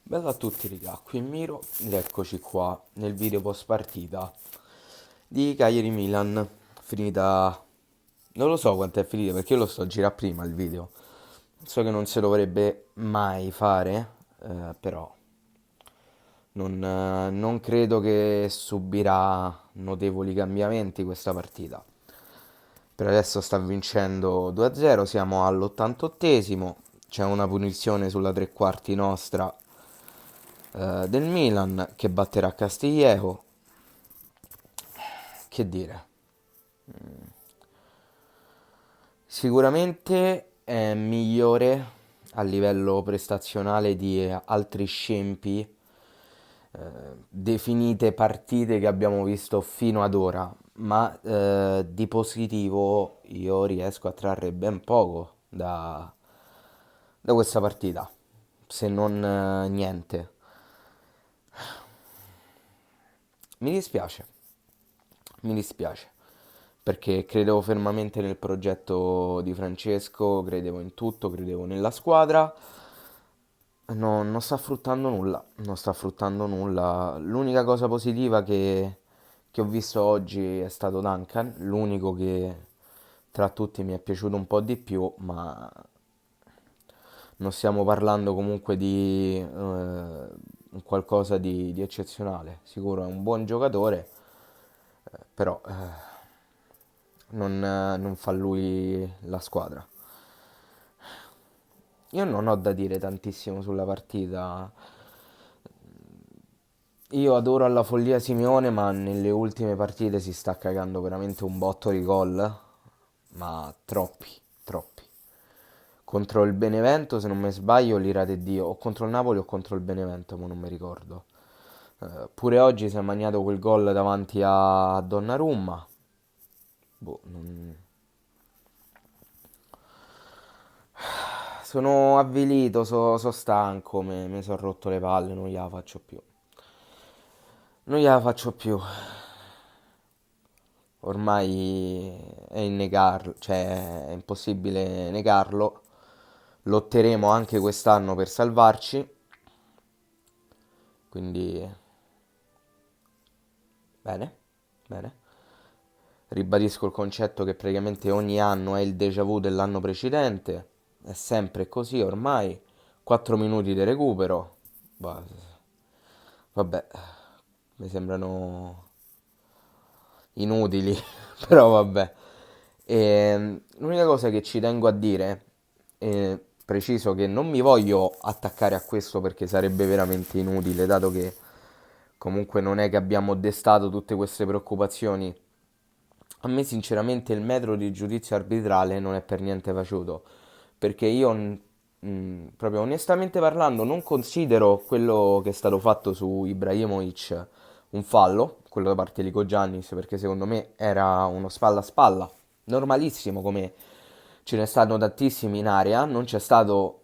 Bella a tutti raga, qui Miro ed eccoci qua nel video post partita di Cagliari Milan. Finita, non lo so quanto è finita perché io lo sto a girare prima il video. So che non si dovrebbe mai fare, però non credo che subirà notevoli cambiamenti questa partita. Per adesso sta vincendo 2-0, siamo all'88esimo, c'è una punizione sulla tre quarti nostra del Milan che batterà Castiglieco. Che dire, sicuramente è migliore a livello prestazionale di altri scempi, definite partite che abbiamo visto fino ad ora, ma di positivo io riesco a trarre ben poco da questa partita, se non niente. Mi dispiace, mi dispiace, perché credevo fermamente nel progetto di Francesco, credevo in tutto, credevo nella squadra. Non sta fruttando nulla, non sta fruttando nulla. L'unica cosa positiva che ho visto oggi è stato Duncan, l'unico che tra tutti mi è piaciuto un po' di più, ma non stiamo parlando comunque di qualcosa di eccezionale. Sicuro è un buon giocatore, però non fa lui la squadra. Io non ho da dire tantissimo sulla partita. Io adoro alla follia Simeone, ma nelle ultime partite si sta cagando veramente un botto di gol, ma troppi, troppi. Contro il Benevento, se non mi sbaglio, l'ira di Dio, o contro il Napoli o contro il Benevento, ma non mi ricordo. Pure oggi si è magnato quel gol davanti a Donnarumma. Boh, sono avvilito, so stanco, mi sono rotto le palle, non gliela faccio più. Non gliela faccio più. Ormai è innegarlo, cioè è impossibile negarlo. Lotteremo anche quest'anno per salvarci, quindi bene, bene. Ribadisco il concetto che praticamente ogni anno è il déjà vu dell'anno precedente, è sempre così ormai. 4 minuti di recupero, bah, vabbè, mi sembrano inutili, però vabbè. L'unica cosa che ci tengo a dire, preciso che non mi voglio attaccare a questo perché sarebbe veramente inutile, dato che comunque non è che abbiamo destato tutte queste preoccupazioni. A me sinceramente il metro di giudizio arbitrale non è per niente piaciuto, perché io proprio onestamente parlando non considero quello che è stato fatto su Ibrahimovic un fallo, quello da parte di Lico Giannis, perché secondo me era uno spalla a spalla, normalissimo come ce ne stanno tantissimi in area, non c'è stato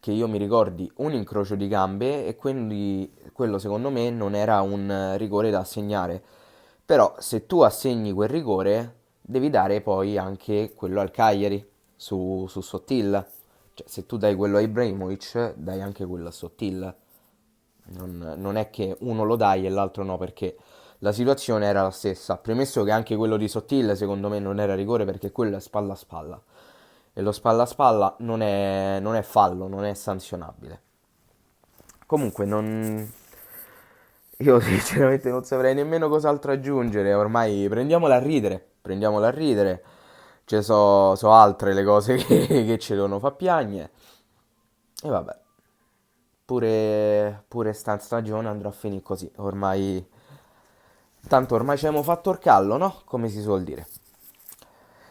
che io mi ricordi un incrocio di gambe e quindi quello secondo me non era un rigore da assegnare. Però se tu assegni quel rigore devi dare poi anche quello al Cagliari su Sottil. Cioè se tu dai quello a Ibrahimovic dai anche quello a Sottil. Non è che uno lo dai e l'altro no, perché la situazione era la stessa. Premesso che anche quello di Sottil secondo me non era rigore perché quello è spalla a spalla. E lo spalla a spalla non è fallo, non è sanzionabile. Comunque non... Io sinceramente non saprei nemmeno cos'altro aggiungere. Ormai prendiamola a ridere, prendiamola a ridere. So altre le cose che ci devono fa piagne. E vabbè, pure sta stagione andrà a finire così. Ormai, tanto ormai ci abbiamo fatto il callo, no? Come si suol dire.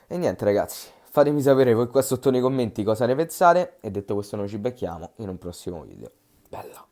E niente ragazzi, fatemi sapere voi qua sotto nei commenti cosa ne pensate. E detto questo noi ci becchiamo in un prossimo video. Bella.